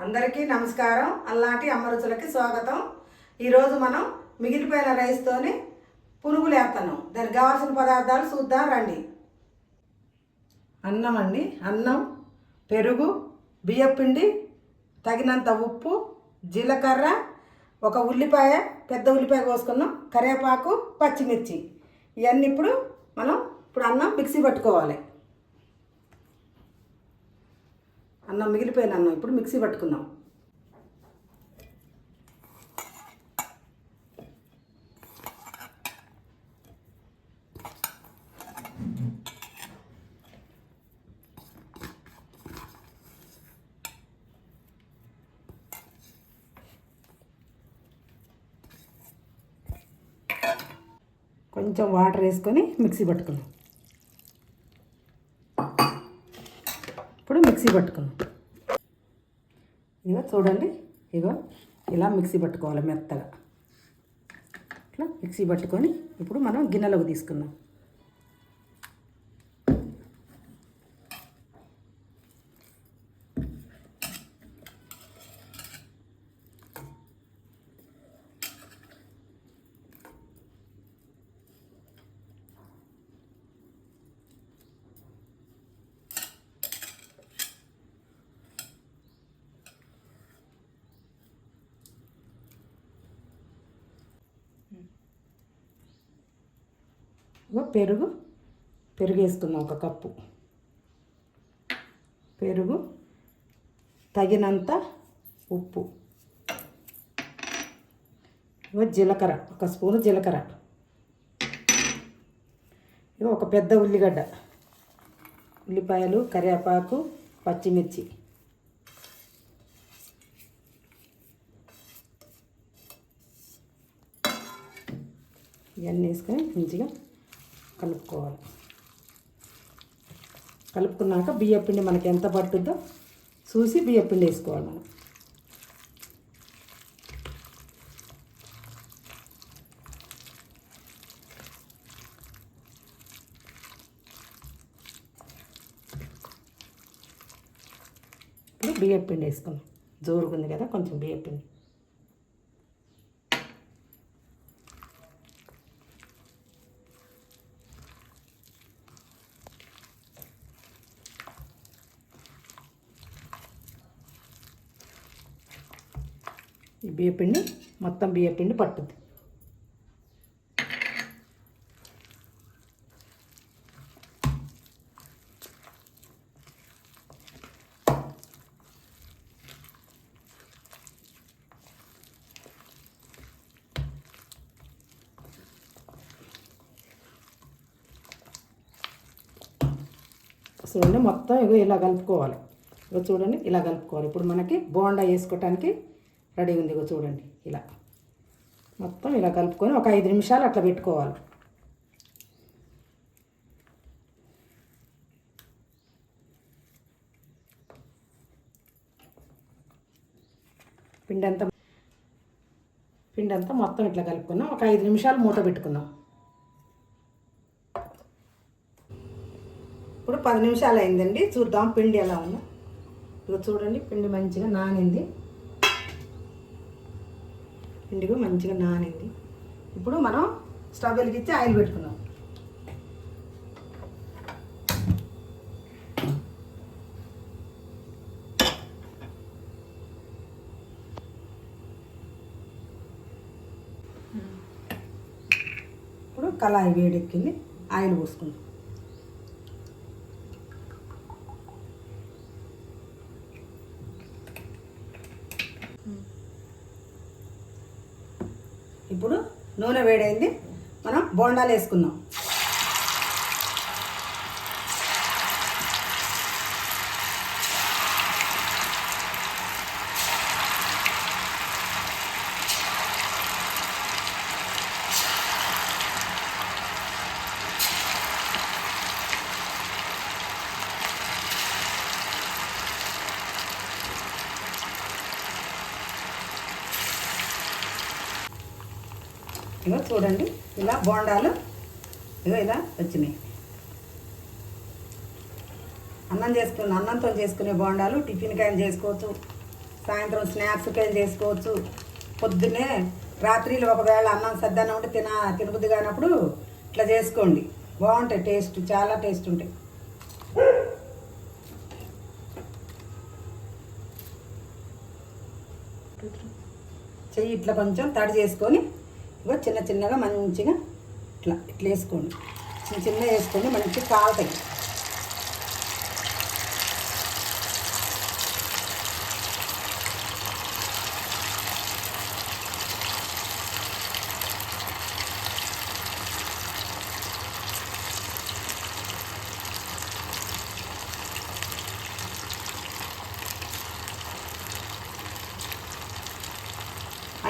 అందరికీ నమస్కారం. అల్లాంటి అమ్మ రుచులకి స్వాగతం. ఈరోజు మనం మిగిలిపోయిన రైస్తోని పునుగులు వేస్తున్నాం. దానికి కావాల్సిన పదార్థాలు చూద్దాం రండి. అన్నం అండి, అన్నం, పెరుగు, బియ్యపిండి, తగినంత ఉప్పు, జీలకర్ర, ఒక ఉల్లిపాయ, పెద్ద ఉల్లిపాయ కోసుకున్నాం, కరివేపాకు, పచ్చిమిర్చి. ఇవన్నీ ఇప్పుడు అన్నం మిక్సీ పట్టుకోవాలి. అన్నం మిగిలిపోయిన అన్నం ఇప్పుడు మిక్సీ పట్టుకుందాం. కొంచెం వాటర్ వేసుకొని మిక్సీ పట్టుకుందాం. ఇప్పుడు మిక్సీ పట్టుకుందాం. ఇగో చూడండి, ఇగో ఇలా మిక్సీ పట్టుకోవాలి మెత్తగా. ఇట్లా మిక్సీ పట్టుకొని ఇప్పుడు మనం గిన్నెలోకి తీసుకుందాం. పెరుగు వేసుకుందాం. ఒక కప్పు పెరుగు, తగినంత ఉప్పు, జీలకర్ర, ఒక స్పూను జీలకర్ర, ఒక పెద్ద ఉల్లిగడ్డ, ఉల్లిపాయలు, కరివేపాకు, పచ్చిమిర్చి, ఇవన్నీ వేసుకొని మంచిగా కలుపుకోవాలి. కలుపుకున్నాక బియ్యపిండి మనకి ఎంత పట్టుద్దో చూసి బియ్యపిండి వేసుకోవాలి. మనం ఇప్పుడు బియ్యపిండి వేసుకున్నాం. జోరుగుంది కదా, కొంచెం బియ్యపిండి. ఈ బియ్యపిండి మొత్తం బియ్యపిండి పట్టుద్ది. చూడండి, మొత్తం ఇగో ఇలా కలుపుకోవాలి. ఇగో చూడండి, ఇలా కలుపుకోవాలి. ఇప్పుడు మనకి బోండా వేసుకోవటానికి రెడీ ఉంది. ఇగో చూడండి, ఇలా మొత్తం ఇలా కలుపుకొని ఒక 5 నిమిషాలు అట్లా పెట్టుకోవాలి. పిండి అంతా మొత్తం ఇట్లా కలుపుకున్నాం. ఒక 5 నిమిషాలు మూత పెట్టుకుందాం. ఇప్పుడు 10 నిమిషాలు అయిందండి. చూద్దాం పిండి ఎలా ఉందో. ఇక చూడండి, పిండి మంచిగా నానింది. పిండిగా మంచిగా నానింది. ఇప్పుడు మనం స్టవ్ వెలిగించి ఆయిల్ పెట్టుకుందాం. ఇప్పుడు కళాయి వేడెక్కింది, ఆయిల్ పోసుకుందాం. ఇప్పుడు నూనె వేడైంది, మనం బోండాలు వేసుకుందాం. ఇగో చూడండి, ఇలా బోండాలు ఇగో ఇలా వచ్చినాయి. అన్నంతో చేసుకునే బోండాలు టిఫిన్ కాయలు చేసుకోవచ్చు, సాయంత్రం స్నాక్స్కి చేసుకోవచ్చు. పొద్దున్నే రాత్రిలో ఒకవేళ అన్నం సద్దన్నం ఉంటే తినబుద్ధి కానప్పుడు ఇట్లా చేసుకోండి. బాగుంటాయి, టేస్ట్ చాలా టేస్ట్ ఉంటాయి. చెయ్యి ఇట్లా కొంచెం తడి చేసుకొని ఇగో చిన్న చిన్నగా మంచిగా ఇట్లా వేసుకోండి. చిన్న చిన్న వేసుకొని మంచిగా కాలుతాయి.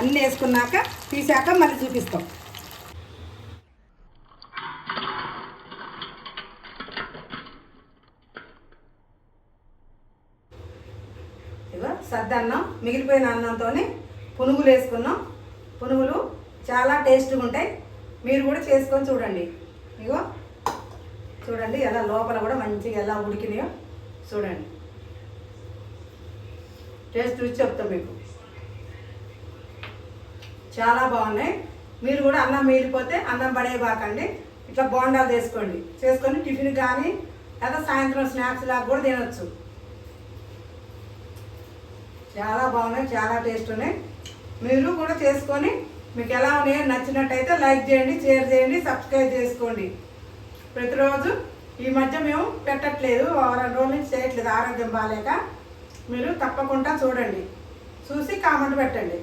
అన్నీ వేసుకున్నాక తీసాక మళ్ళీ చూపిస్తాం. ఇగో సద్దన్నం మిగిలిపోయిన అన్నంతో పునుగులు వేసుకున్నాం. పునుగులు చాలా టేస్ట్గా ఉంటాయి. మీరు కూడా చేసుకొని చూడండి. ఇగో చూడండి ఎలా లోపల కూడా మంచిగా ఎలా ఉడికినాయో చూడండి. టేస్ట్ చూసి చెప్తాం మీకు. చాలా బాగున్నాయి. మీరు కూడా అన్నం మిగిలిపోతే అన్నం పడేయబాకండి. ఇట్లా బోండాలు చేసుకొని టిఫిన్ కానీ లేదా సాయంత్రం స్నాక్స్ లాగా కూడా తినొచ్చు. చాలా బాగున్నాయి, చాలా టేస్ట్ ఉన్నాయి. మీరు కూడా చేసుకొని మీకు ఎలా ఉన్నాయో నచ్చినట్టయితే లైక్ చేయండి, షేర్ చేయండి, సబ్స్క్రైబ్ చేసుకోండి. ప్రతిరోజు ఈ మధ్య మేము పెట్టట్లేదు, 2 రోజుల నుంచి చేయట్లేదు ఆరోగ్యం బాగాలేక. మీరు తప్పకుండా చూడండి, చూసి కామెంట్ పెట్టండి.